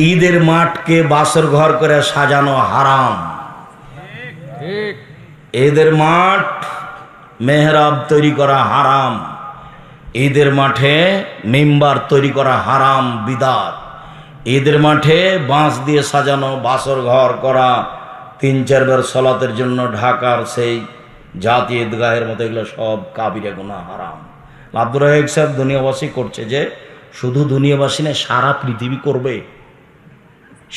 ঈদের মাঠকে বাসর ঘর করে সাজানো হারাম। ঈদের মাঠ মেহরাব তৈরি করা হারাম, ঈদের মাঠে মিম্বার তৈরি করা হারাম, বিদাত। ঈদের মাঠে বাঁশ দিয়ে সাজানো বাসর ঘর করা, 3-4 বার সলাতের জন্য ঢাকার সেই জাতীয় ঈদগাহের মতো, এগুলো সব কাবিরা গুনাহ, হারাম। আব্দুর রাজ্জাক সাহেব দুনিয়াবাসী করছে যে শুধু দুনিয়াবাসী না, সারা পৃথিবী করবে।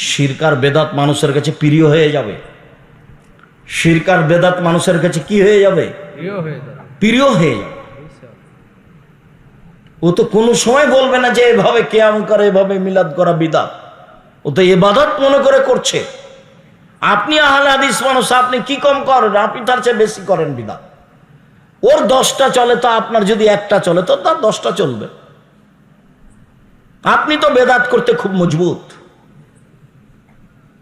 শিরক আর বেদাত মানুষের কাছে প্রিয় হয়ে যাবে। শিরক আর বেদাত মানুষের কাছে কি হয়ে যাবে? প্রিয় হয়ে যাবে। ও তো কোনো সময় বলবে না যে এভাবে কিয়াম করে, এভাবে মিলাদ করা বিদাত। ও তো ইবাদত মনে করে করছে। আপনি আহলে হাদিস মানুষ, আপনি কি কম করেন? আপনি তার চেয়ে বেশি করেন বিদাত। ওর 10টা চলে, তো আপনার যদি একটা চলে তো তার 10টা চলবে। আপনি তো বেদাত করতে খুব মজবুত।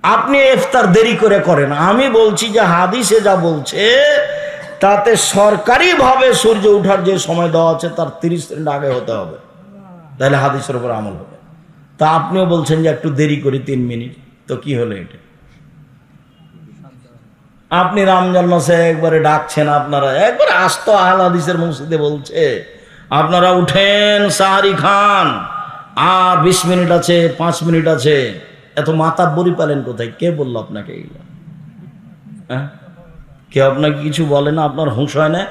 আপনি ইফতার দেরি করে করেন। আমি বলছি যে হাদিসে যা বলছে তাতে সরকারিভাবে সূর্য ওঠার যে সময় দেওয়া আছে তার 30 মিনিট আগে হতে হবে, তাহলে হাদিসের উপর আমল হবে। তা আপনিও বলছেন যে একটু দেরি করি 3 মিনিট, তো কি হলো এটা? আপনি রমজান মাসে একবারে ডাকছেন, আপনারা একবারে আস্ত আহলে হাদিসের মসজিদে বলছে আপনারা উঠেন, সাহারি খান, আর 20 মিনিট আছে, 5 মিনিট আছে। এত মাতাব্বরি পেলেন কোথায়? কে বললো আপনাকে এগুলো? হ্যাঁ, কে আপনাকে কিছু বলে না? আপনার হুঁশ হয় না?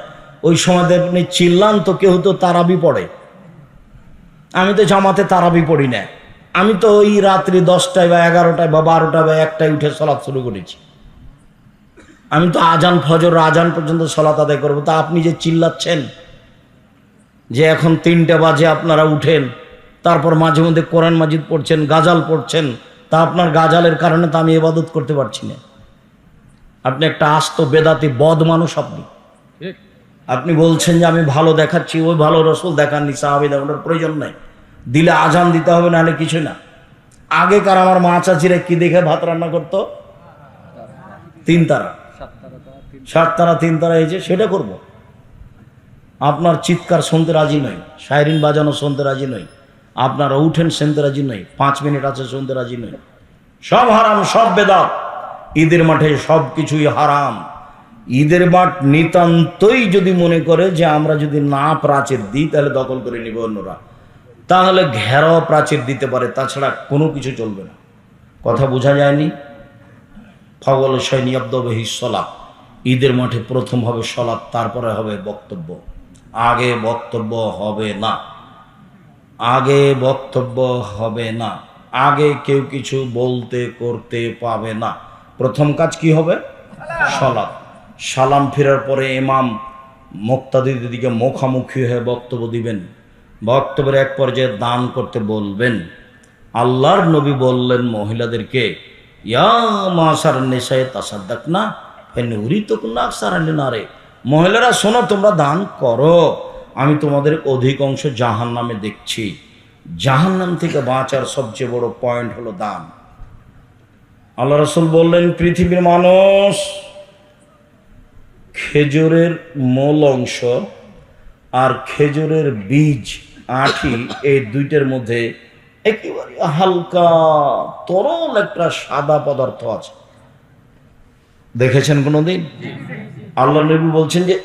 ওই সময় আপনি চিল্লান তো কেউ তো তারাবি পড়ে। আমি তো জামাতে তারাবি পড়ি না। আমি তো ওই রাত্রি 10টায় বা 11টায় বা 12টায় বা 1টায় উঠে সলাৎ শুরু করেছি। আমি তো আজান, ফজর আজান পর্যন্ত সলাৎ আদায় করবো। তা আপনি যে চিল্লাচ্ছেন যে এখন 3টা বাজে আপনারা উঠেন, তারপর মাঝে মধ্যে কোরআন মাজিদ পড়ছেন, গাজাল পড়ছেন, তা আপনার গাজালের কারণে তো আমি ইবাদত করতে পারছি না। আপনি একটা আস্ত বেদাতি বদ মানুষ। আপনি বলছেন যে আমি ভালো দেখাচ্ছি, ওই ভালো রসুল দেখাননি, সাহাবীদের ওটার প্রয়োজন নাই। দিলে আজান দিতে হবে, নাহলে কিছু না। আগেকার আমার মা চাচিরা কি দেখে ভাত রান্না করতো? 3 তারা, 7 তারা, 3 তারা হয়েছে, সেটা করব। আপনার চিৎকার শুনতে রাজি নই, শায়রিন বাজানো শুনতে রাজি নই, আপনারা উঠেন শুনতে রাজি নই, 5 মিনিট আছে শুনতে রাজি নই। সব হারাম, সব বেদাত। ঈদের মাঠে সব কিছুই হারাম। ঈদের মাঠ নিতান্তই যদি মনে করে যে আমরা যদি না প্রাচীর দিই তাহলে দখল করে নিবে অন্যরা, তাহলে ঘেরাও প্রাচীর দিতে পারে, তাছাড়া কোনো কিছু চলবে না। কথা বোঝা যায়নি? ফগল সৈনিয়াব্দহি সলাৎ, ঈদের মাঠে প্রথম হবে সলাৎ, তারপরে হবে বক্তব্য। আগে বক্তব্য হবে না, আগে বক্তব্য হবে না, আগে কেউ কিছু বলতে করতে পাবে না। প্রথম কাজ কি হবে? সলাৎ। সালাম ফেরার পরে ইমাম মুক্তাদিদের দিকে মুখামুখি হয়ে বক্তব্য দিবেন। বক্তব্যের এক পর্যায়ে দান করতে বলবেন। আল্লাহর নবী বললেন মহিলাদেরকে, ইয়া মাশার নিসায়ে তাসাদ্দাকনা ফানুরিতুকুনা আকসারান নারে, মহিলারা শোনো, তোমরা দান করো, আমি তোমাদের অধিকাংশ জাহান্নামে দেখছি। জাহান্নাম থেকে বাঁচার সবচেয়ে বড় পয়েন্ট হলো দান। আল্লাহ রাসূল বললেন, পৃথিবীর মানুষ খেজুরের মূল অংশ আর খেজুরের বীজ, আঁটি, এই দুইটার মধ্যে একেবারে হালকা তরল একটা সাদা পদার্থ আছে। দেখেছেন কোনোদিন? আল্লাহ নবী বলছেন যে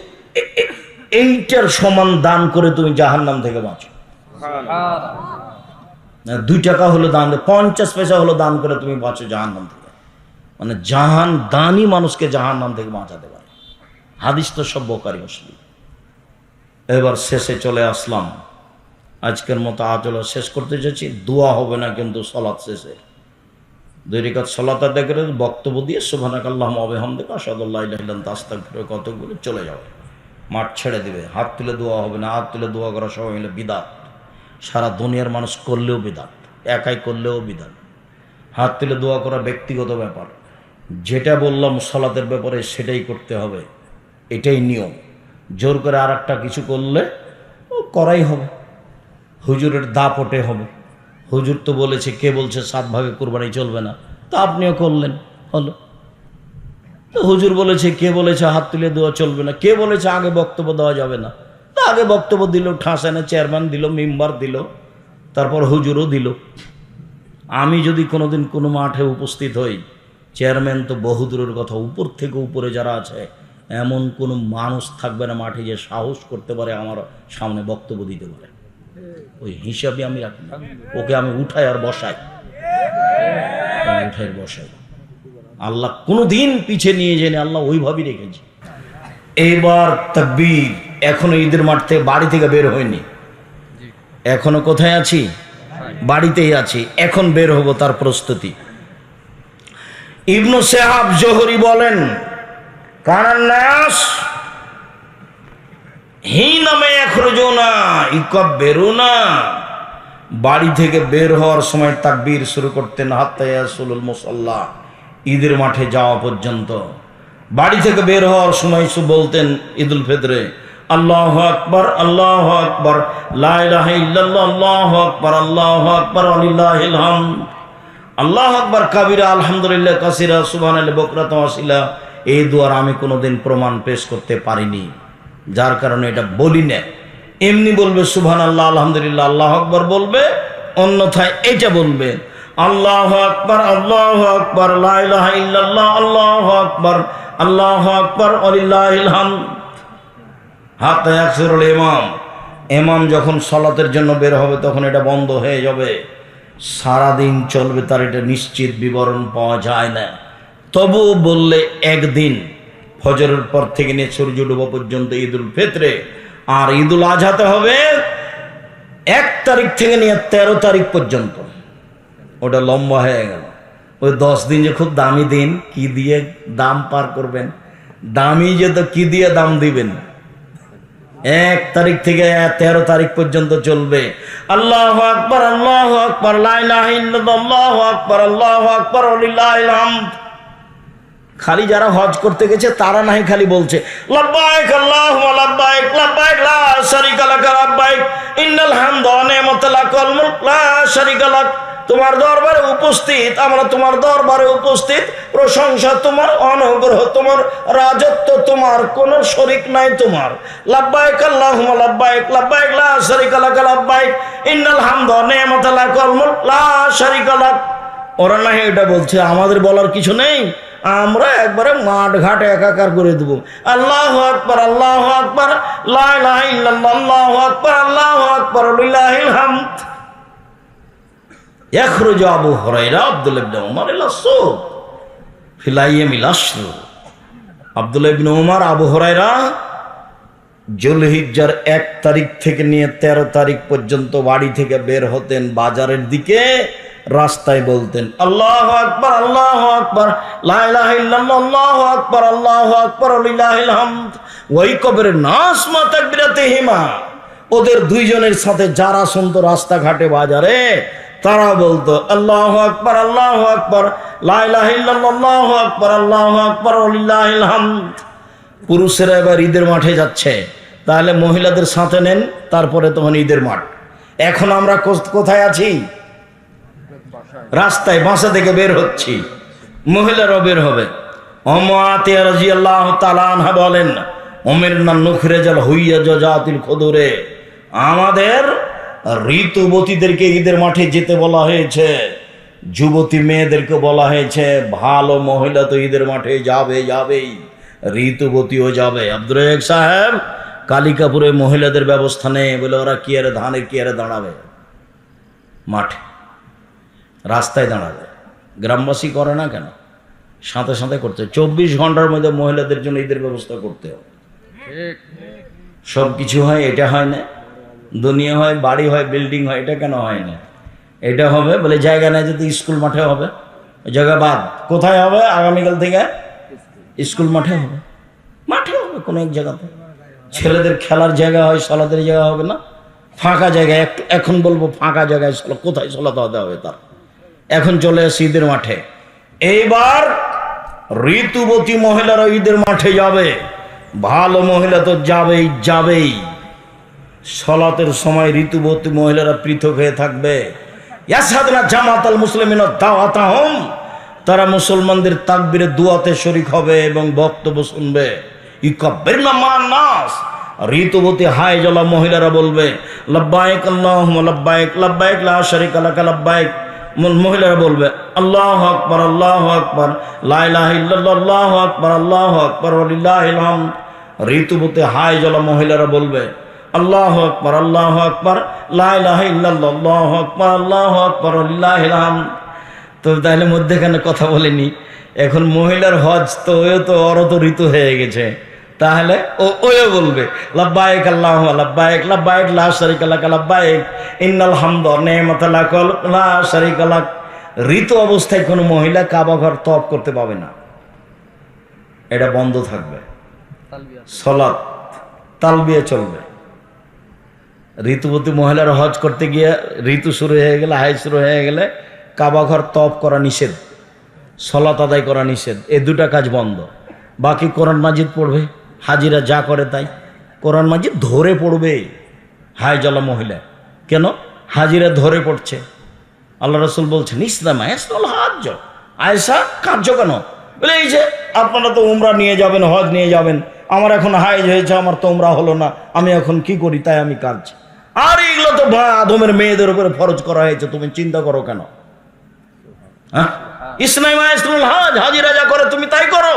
এইটার সমান দান করে তুমি জাহান্নাম থেকে বাঁচো। 2 টাকা হলো দান, 50 পয়সা হলো দান করে তুমি বাঁচো জাহান্নাম থেকে। মানে জাহান দানই মানুষকে জাহান্নাম থেকে বাঁচাতে পারে। হাদিস তো সব বোখারী মুসলিম। এবার শেষে চলে আসলাম, আজকের মতো আজলা শেষ করতে যাচ্ছি। দোয়া হবে না কিন্তু সলাৎ শেষে 2 রাকাত সলাৎ আদায় করে বক্তব্য দিয়ে সুবহানাকাল্লাহুম্মা ওয়া বিহামদিকা আশহাদু আল্লা ইলাহা ইল্লা আনতা আস্তাগফিরুকা ওয়া আতুবু ইলাইক চলে যাবে। মাঠ ছেড়ে দিবে। হাত তুলে দোয়া হবে না। হাত তুলে দোয়া করা সবাই মিলে বিদাত। সারা দুনিয়ার মানুষ করলেও বিদাত, একাই করলেও বিদাত। হাত তুলে দোয়া করা ব্যক্তিগত ব্যাপার। যেটা বললাম সলাতের ব্যাপারে সেটাই করতে হবে, এটাই নিয়ম। জোর করে আর একটা কিছু করলে করাই হবে। হুজুরের দাপটে হবে। হুজুর তো বলেছে, কে বলছে 7 ভাগে কুরবানি চলবে না, তা আপনিও করলেন, হলো। হুজুর বলেছে, কে বলেছে হাত তুলে দেওয়া চলবে না, কে বলেছে আগে বক্তব্য দেওয়া যাবে না, তা আগে বক্তব্য দিল, ঠাসানে চেয়ারম্যান দিল, মেম্বার দিল, তারপর হুজুরও দিল। আমি যদি কোনোদিন কোনো মাঠে উপস্থিত হই, চেয়ারম্যান তো বহুদূরের কথা, উপর থেকে উপরে যারা আছে এমন কোনো মানুষ থাকবে না মাঠে যে সাহস করতে পারে আমার সামনে বক্তব্য দিতে পারে। ওই হিসাবে আমি রাখি না, ওকে আমি উঠাই আর বসাই, উঠাই বসাই। আল্লাহ কোনোদিন পিছিয়ে নিয়ে যায়নি, আল্লাহ ওইভাবেই রেখেছে। এবার তাকবীর। এখনো ঈদের মাঠ থেকে বাড়ি থেকে বের হয়নি, এখনো কোথায় আছি? বাড়িতেই আছি। এখন বের হব, তার প্রস্তুতি। ইবনু শাহাব জোহরি বলেন, কানান নাস হিনামে ইয়াখরুজুনা ইকাব্বিরুনা, বাড়ি থেকে বের হওয়ার সময় তাকবীর শুরু করতেন হাত্তা ইয়াসুলুল মুসাল্লা, ঈদের মাঠে যাওয়া পর্যন্ত। বাড়ি থেকে বের হওয়ার সময় বলতেন ঈদুল ফিতরে আল্লাহু আকবার, আল্লাহু আকবার, লা ইলাহা ইল্লাল্লাহ, আল্লাহু আকবার, আল্লাহু আকবার, ওয়ালিল্লাহিল হামদ, আল্লাহু আকবার কাবীরা, আলহামদুলিল্লাহ কাসীরা, সুবহানাল্লাহি বুকরাতান ওয়া আসীলা। এই দুয়ার আমি কোনোদিন প্রমাণ পেশ করতে পারিনি, যার কারণে এটা বলি না। এমনি বলবে সুবহানাল্লাহ, আলহামদুলিল্লাহ, আল্লাহু আকবার বলবে, অন্যথায় এটা বলবে আল্লাহু আকবার, আল্লাহু আকবার, লা ইলাহা ইল্লাল্লাহ, আল্লাহু আকবার, আল্লাহু আকবার, ওয়ালিল্লাহিল হামদ। হাত্তা ইয়াকসিরুল ইমাম, ইমাম যখন সালাতের জন্য বের হবে তখন এটা বন্ধ হয়ে যাবে। সারাদিন চলবে, তার এটা নিশ্চিত বিবরণ পাওয়া যায় না। তবু বললে একদিন ফজরের পর থেকে নিয়ে সূর্য ডোবা পর্যন্ত ঈদুল ফিতরে, আর ঈদুল আজহাতে হবে 1 তারিখ থেকে নিয়ে 13 তারিখ পর্যন্ত। ওটা লম্বা হয়ে গেল। ওই 10 দিন যে খুব দামি দিন, কি দিয়ে দাম পার করবেন? দামি যে তো কি দিয়ে দাম দিবেন? 1 তারিখ থেকে 13 তারিখ পর্যন্ত চলবে। আল্লাহু আকবার, আল্লাহু আকবার, লা ইলাহা ইল্লাল্লাহ, আল্লাহু আকবার, আল্লাহু আকবার, ওয়ালিল্লাহিল হামদ। খালি যারা হজ করতে গেছে তারা নাই খালি বলছে লাব্বাইক আল্লাহুম্মা লাব্বাইক, লাব্বাইক লা শারীকা লাক, লাব্বাইক ইন্নাল হামদা ওয়া নি'মাতা লাক ওয়াল মুলক লা শারীকা লাক। তোমার দরবারে উপস্থিত, আমরা তোমার দরবারে উপস্থিত, প্রশংসা তোমার, অনুগ্রহ তোমার, রাজত্ব তোমার, কোন শরীক নাই তোমার। লাব্বাইক আল্লাহুম্মা লাব্বাইক, লাব্বাইক লা শারীকা লাক, লাব্বাইক ইন্নাল হামদা ওয়া নি'মাতা লাক ওয়াল মুলক লা শারীকা লাক। ওরা না এটা বলছে, আমাদের বলার কিছু নেই, আমরা একবারে মাঠ ঘাট একাকার করে দেবো। আল্লাহু আকবার, আল্লাহু আকবার, লা ইলাহা ইল্লাল্লাহ, আল্লাহু আকবার, আল্লাহু আকবার, লিল্লাহিল হামদ। ইয়াখরুজু আবু হুরায়রা আব্দুল্লাহ ইবনে উমর ইলা সুক ফিল আইয়ামিল আশর। আব্দুল্লাহ ইবনে উমর আবু হুরায়রা যুলহিজ্জার 1 তারিখ থেকে নিয়ে 13 তারিখ পর্যন্ত বাড়ি থেকে বের হতেন, বাজারের দিকে রাস্তায় বলতেন আল্লাহু আকবার, আল্লাহু আকবার, লা ইলাহা ইল্লাল্লাহ, আল্লাহু আকবার, আল্লাহু আকবার, লিল্লাহিল হামদ। ওই কবরের নাস মা তাকবীরাতিহিমা, ওদের দুইজনের সাথে যারা শুনতো রাস্তাঘাটে বাজারে, তারা বলতো আল্লাহু আকবার, আল্লাহু আকবার, লা ইলাহা ইল্লাল্লাহ, আল্লাহু আকবার, আল্লাহু আকবার, লিল্লাহিল হামদ। পুরুষেরা এবার ঈদের মাঠে যাচ্ছে, তাহলে মহিলাদের সাথে নেন, তারপরে তখন ঈদের মাঠ। এখন আমরা কোথায় আছি? রাস্তায়, বাসা থেকে বের হচ্ছি, মহিলারাও বের হবে। উম্মু আতিয়া রাদিয়াল্লাহু তাআলা আনহা বলেন উমিরনা নুখরিজাল হুইয়া জাতিল খুদুরে, আমাদের ঋতুবতীদেরকে ঈদের মাঠে যেতে বলা হয়েছে, যুবতী মেয়েদেরকে বলা হয়েছে, ভালো মহিলা তো ঈদের মাঠে যাবেই, ঋতুবতীও যাবে। আব্দুর রাজ্জাক সাহেব কালিকাপুরে মহিলাদের ব্যবস্থা নেই বলে ওরা কি আরে ধানের কি আরে দাঁড়াবে মাঠে, রাস্তায় দাঁড়াবে। গ্রামবাসী করে না কেন? সাথে সাথে করতে 24 ঘন্টার মধ্যে মহিলাদের জন্য ঈদের ব্যবস্থা করতে হবে। সব কিছু হয়, এটা হয় না। দুনিয়া হয়, বাড়ি হয়, বিল্ডিং হয়, এটা কেন হয় না? এটা হবে বলে জায়গা নেই, যদি স্কুল মাঠে হবে, জায়গা বাদ। কোথায় হবে? আগামীকাল থেকে স্কুল মাঠে হবে, কোনো এক জায়গাতে। ছেলেদের খেলার জায়গা হয়, সলাতের জায়গা হবে না, ফাঁকা জায়গায়। এখন বলবো ফাঁকা জায়গায় কোথায় সলাতে হতে হবে তার। এখন চলে আসে ঈদের মাঠে। এইবার ঋতুবতী মহিলারা ঈদের মাঠে যাবে, ভালো মহিলা তো যাবেই। সলাতের সময় ঋতুবতী মহিলারা পৃথক হয়ে থাকবে। ইয়াশহাদুনা জামাতাল মুসলিমিনা দাওয়াতাহুম, তারা মুসলমানদের তাকবীরে দুআতে শরীক হবে এবং বক্তব্য শুনবে। ইকাব্বিরনা মান নাস, ঋতুবতী হাই জলা মহিলারা বলবে লাব্বাইক আল্লাহুম্মা লাব্বাইক, লাব্বাইক লা শারীকা লাক, লাব্বাইক মহিলারা বলবে আল্লাহু আকবার, আল্লাহু আকবার, লা ইলাহা ইল্লাল্লাহ, আল্লাহু আকবার, আল্লাহু আকবার, ওয়ালিল্লাহিল হামদ। ঋতুবতী হাইজলা মহিলারা বলবে আল্লাহু আকবার, আল্লাহু আকবার, লা ইলাহা ইল্লাল্লাহ, আল্লাহু আকবার, আল্লাহু আকবার, ওয়ালিল্লাহিল হামদ। তো তাহলে মধ্যেখানে কথা বলিনি, এখন মহিলার হজ তো ওরও তো ঋতু হয়ে গেছে, তাহলে ওও বলবে লাব্বাইক আল্লাহুম্মা লাব্বাইক, লাব্বাইক লা শারীকা লাক, লাব্বাইক ইন্নাল হামদা ওয়া নি'মাতা লাক লা শারীকা লাক। ঋতু অবস্থায় কোনো মহিলা কাবা ঘর তওয়াফ করতে পাবে না, এটা বন্ধ থাকবে। সালাত তালবিয়া চলবে। ঋতুবতী মহিলার হজ করতে গিয়ে ঋতু শুরু হয়ে গেলে, হাই শুরু হয়ে গেলে কাবা ঘর তওয়াফ করা নিষেধ, সালাত আদায় করা নিষেধ, এই দুটা কাজ বন্ধ। বাকি কোরআন মাজিদ পড়বে, হাজিরা যা করে তাই কোরআন মাজিদ ধরে পড়বে। হাইজলা মহিলা কেন হাজিরা ধরে পড়ছে? আল্লাহ রাসূল বলছেন ইসলাম আয়াসুল হজ। আয়েশা কার্য কেন? বলে এই যে আপনারা তো উমরা নিয়ে যাবেন, হজ নিয়ে যাবেন, আমার এখন হাইজ হয়েছে, আমার তো উমরা হলো না, আমি এখন কি করি? তাই আমি কাঁদছি। আর এগুলো তো আদমের মেয়েদের উপরে ফরজ করা হয়েছে, তুমি চিন্তা করো কেন? হ্যাঁ, ইসলাম আয়াসুল হজ, হাজিরা যা করে তুমি তাই করো।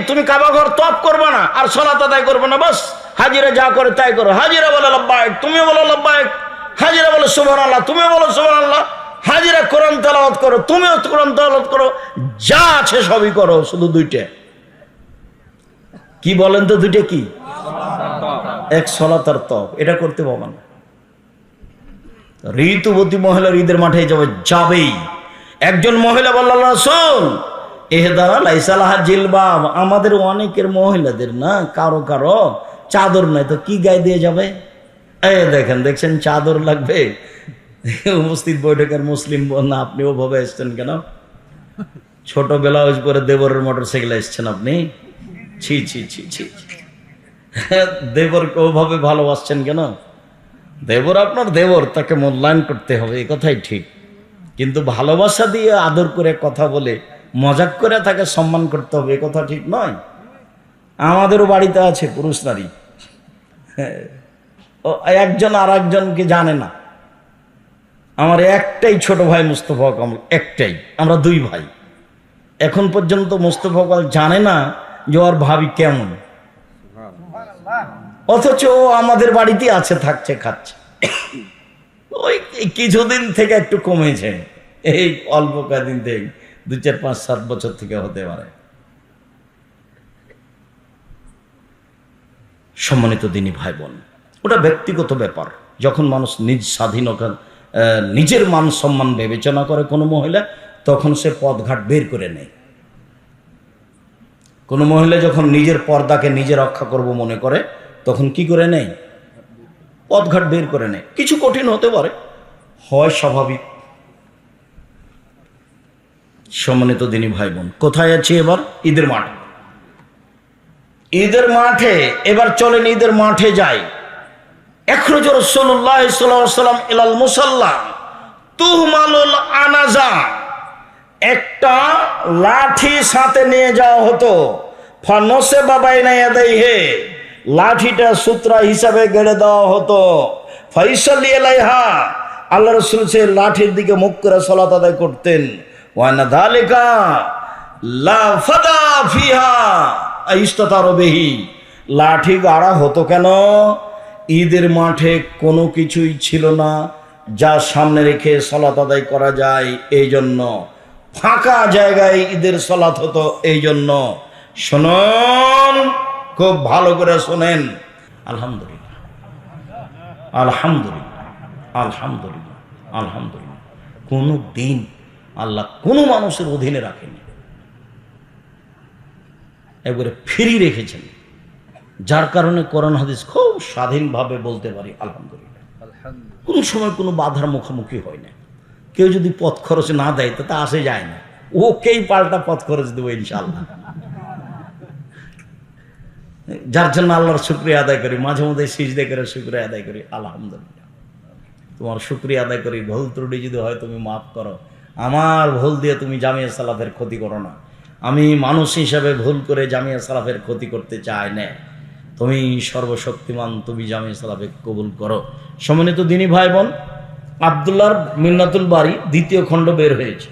তুমি কাবা ঘর তওয়াফ করবে না আর সালাত আদায় করবে না, বাস হাজিরা যা করে তাই করো। হাজিরা বলে লাব্বাইক, তুমিও বলো লাব্বাইক। হাজিরা বলে সুবহানাল্লাহ, তুমিও বলো সুবহানাল্লাহ। হাজিরা কোরআন তেলাওয়াত করো, তুমিও কোরআন তেলাওয়াত করো, যা আছে সবই করো, শুধু দুইটা কি বলেন তো? দুইটা কি? এক সালাত আর তওয়াফ, এটা করতে পারবে না। ঋতুবতী মহিলার ঈদের মাঠে যাবেই। একজন মহিলা বলল আল্লাহ রাসূল এহদারা লাইসা লাহা জিলবাব, আমাদের অনেকের মহিলাদের না কারো কারো চাদর নাই, তো কি গায়ে দিয়ে যাবে? এই দেখছেন চাদর লাগবে। উপস্থিত বৈঠকের মুসলিম না, আপনি ওভাবে এসছেন কেন? ছোট ব্লাউজ পরে দেবরের মোটরসাইকেলে এসছেন আপনি? ছি ছি ছি ছি, দেবরকে ওভাবে ভালোবাসছেন কেন? দেবর আপনার দেবর, তাকে মূল্যায়ন করতে হবে, এ কথাই ঠিক। কিন্তু ভালোবাসা দিয়ে আদর করে কথা বলে মজাক করে তাকে সম্মান করতে হবে, এ কথা ঠিক নয়। আমাদেরও বাড়িতে আছে পুরুষ নারী, একজন আর একজনকে জানে না। আমার একটাই ছোট ভাই মুস্তফা কামাল, একটাই, আমরা দুই ভাই। এখন পর্যন্ত মুস্তফা কামাল জানে না যে ওর ভাবি কেমন, অথচ ও আমাদের বাড়িতে আছে, থাকছে, খাচ্ছে। ওই কিছুদিন থেকে একটু কমেছে, এই অল্প কদিন থেকে, 2, 4, 5, 7 বছর থেকে হতে পারে। সম্মানিত দিনী ভাই বোন, ওটা ব্যক্তিগত ব্যাপার। যখন মানুষ নিজ স্বাধীনতা, নিজের মান সম্মান বিবেচনা করে কোনো মহিলা, তখন সে পথঘাট বের করে নেয়। কোনো মহিলা যখন নিজের পর্দাকে নিজে রক্ষা করব মনে করে, তখন কি করে নেয়? পথঘাট বের করে নেয়। কিছু কঠিন হতে পারে, হয় স্বাভাবিক। সম্মানিত দিনী ভাই বোন, কোথায় আছি এবার? ঈদের মাঠে। ঈদের মাঠে এবার চলেন, ঈদের মাঠে যাই। ইখরাজ রাসূলুল্লাহ সাল্লাল্লাহু আলাইহি ওয়াসাল্লাম ইলাল মুসাল্লা তুহমালুল আনাজা, একটা লাঠি সাথে নিয়ে যাওয়া হতো। ফানসে বাবাইনা ইয়াদাইহি, লাঠিটা সূত্রা হিসাবে গেড়ে দেওয়া হতো। ফাইসাল্লি আলাইহা, আল্লাহ রাসূল সে লাঠির দিকে মুখ করে সালাত আদায় করতেন। ওয়ানা যালিকা লা ফাদা ফিহা ইস্তাতারু বিহি, লাঠি গাড়া হতো কেন? ঈদের মাঠে কোনো কিছুই ছিল না যা সামনে রেখে সালাত আদায় করা যায়, এই জন্য ফাঁকা জায়গায় ঈদের সালাত হতো। এই জন্য শুনুন, খুব ভালো করে শোনেন। আলহামদুলিল্লাহ, আলহামদুলিল্লাহ, আলহামদুলিল্লাহ, আলহামদুলিল্লাহ। কোনো দিন আল্লাহ কোনো মানুষের অধীনে রাখেনি, একবারে ফ্রি রেখেছেন, যার কারণে কোরআন হাদিস খুব স্বাধীনভাবে বলতে পারি আলহামদুলিল্লাহ। কোনো সময় কোনো বাধার মুখোমুখি হয় না। কেউ যদি পথ খরচ না দেয় তাতে আসে যায় না, ওকেই পাল্টা পথ খরচ দেবো ইনশাআল্লাহ। যার জন্য আল্লাহর শুকরিয়া আদায় করি, মাঝে মধ্যে সিজদা করে শুকরিয়া আদায় করি। আলহামদুলিল্লাহ, তোমার শুকরিয়া আদায় করি। ভুল ত্রুটি যদি হয় তুমি মাফ করো, আমার ভুল দিয়ে তুমি জামিয়া সালাফের ক্ষতি করো না। আমি মানুষ হিসাবে ভুল করে জামিয়া সালাফের ক্ষতি করতে চাই না। তুমি সর্বশক্তিমান, তুমি জামিয়া সালাফে কবুল করো। সম্মানিত দিনী ভাই বোন, আব্দুল্লাহর মিন্নাতুল বারী দ্বিতীয় খণ্ড বের হয়েছে,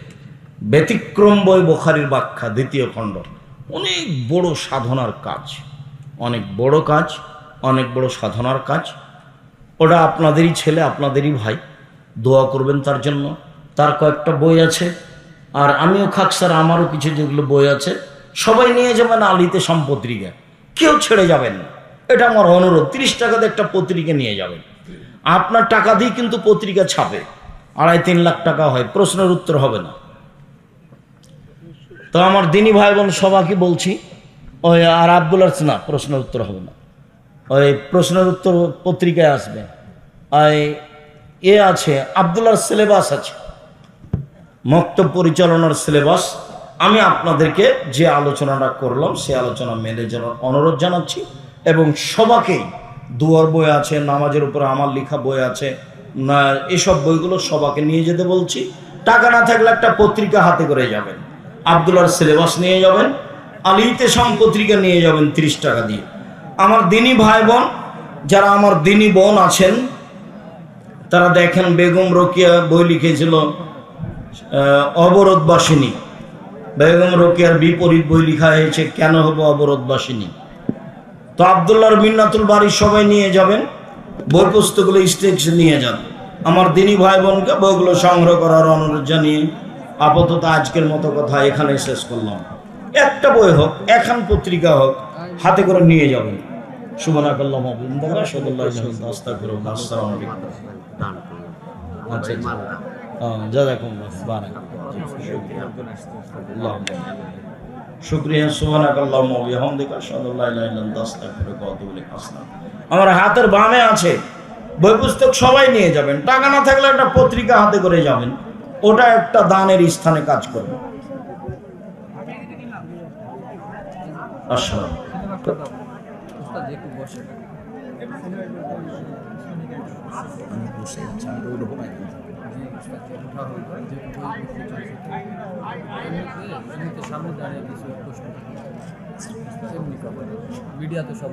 ব্যতিক্রম বই বুখারীর ব্যাখ্যা দ্বিতীয় খণ্ড। অনেক বড় সাধনার কাজ, অনেক বড় কাজ, অনেক বড় সাধনার কাজ। ওটা আপনাদেরই ছেলে, আপনাদেরই ভাই, দোয়া করবেন তার জন্য। তার কয়েকটা বই আছে, আর আমিও খাকসার আমারও কিছু যেগুলো বই আছে, সবাই নিয়ে যাবেন আলিতে সম্পত্রিকা, কেউ ছেড়ে যাবেন না, এটা আমার অনুরোধ। 30 টাকাতে একটা পত্রিকা নিয়ে যাবেন, আপনার টাকা দিয়ে কিন্তু পত্রিকা ছাপে, 2.5-3 লাখ টাকা হয়, প্রশ্নের উত্তর হবে না। তো আমার দিনী ভাই বোন সবাইকে বলছি, ওই আর আব্দুল্লাহ না, প্রশ্নের উত্তর হবে না, ওই প্রশ্নের উত্তর পত্রিকায় আসবে। আছে আব্দুল্লাহর সিলেবাস আছে, মক্তব পরিচালনার সিলেবাস। আমি আপনাদেরকে যে আলোচনাটা করলাম সে আলোচনা মেনে যাওয়ার অনুরোধ জানাচ্ছি, এবং সবাকেই দুয়ার বই আছে, নামাজের উপরে আমার লেখা বই আছে, এসব বইগুলো সবাকে নিয়ে যেতে বলছি। টাকা না থাকলে একটা পত্রিকা হাতে করে যাবেন, আব্দুল্লাহর সিলেবাস নিয়ে যাবেন, আলিতে সম পত্রিকা নিয়ে যাবেন 30 টাকা দিয়ে। আমার দিনী ভাই বোন যারা আমার দিনী বোন আছেন তারা দেখেন, বেগম রোকেয়া বই লিখেছিল অবরোধবাসিনী, বেগম রোকেয়ার বিপরীত বই লেখা হয়েছে কেন হবো অবরোধবাসিনী। তো আব্দুল্লাহর মিন্নাতুল বারী সবাই নিয়ে যাবেন, বই পুস্তকগুলো স্টেজ নিয়ে যান। আমার দিনী ভাই বোনকে বইগুলো সংগ্রহ করার অনুরোধ জানিয়ে আপাতত আজকের মতো কথা এখানে শেষ করলাম। একটা বই হোক, এখন পত্রিকা হোক, হাতে করে নিয়ে যাবেন। সুবহানাকাল্লাহুম্মা ওয়া বিহামদিকা আশহাদু আল্লা ইলাহা ইল্লা আনতা আস্তাগফিরুকা ওয়া আতুবু ইলাইক। আসসালামু আলাইকুম। আচ্ছা, জাযাকুমুল্লাহ বারাকাতুহু। শুকরিয়া। সুবহানাকাল্লাহুম্মা ওয়া বিহামদিকা আশহাদু আল্লা ইলাহা ইল্লা আনতা আস্তাগফিরুকা ওয়া আতুবু ইলাইক। আসসালাম। আমার হাতের বামে আছে বই পুস্তক, সবাই নিয়ে যাবেন। টাকা না থাকলে একটা পত্রিকা হাতে করে যাবেন, ওটা একটা দানের স্থানে কাজ করবে। আসসালাম। মিডিয়া তো সব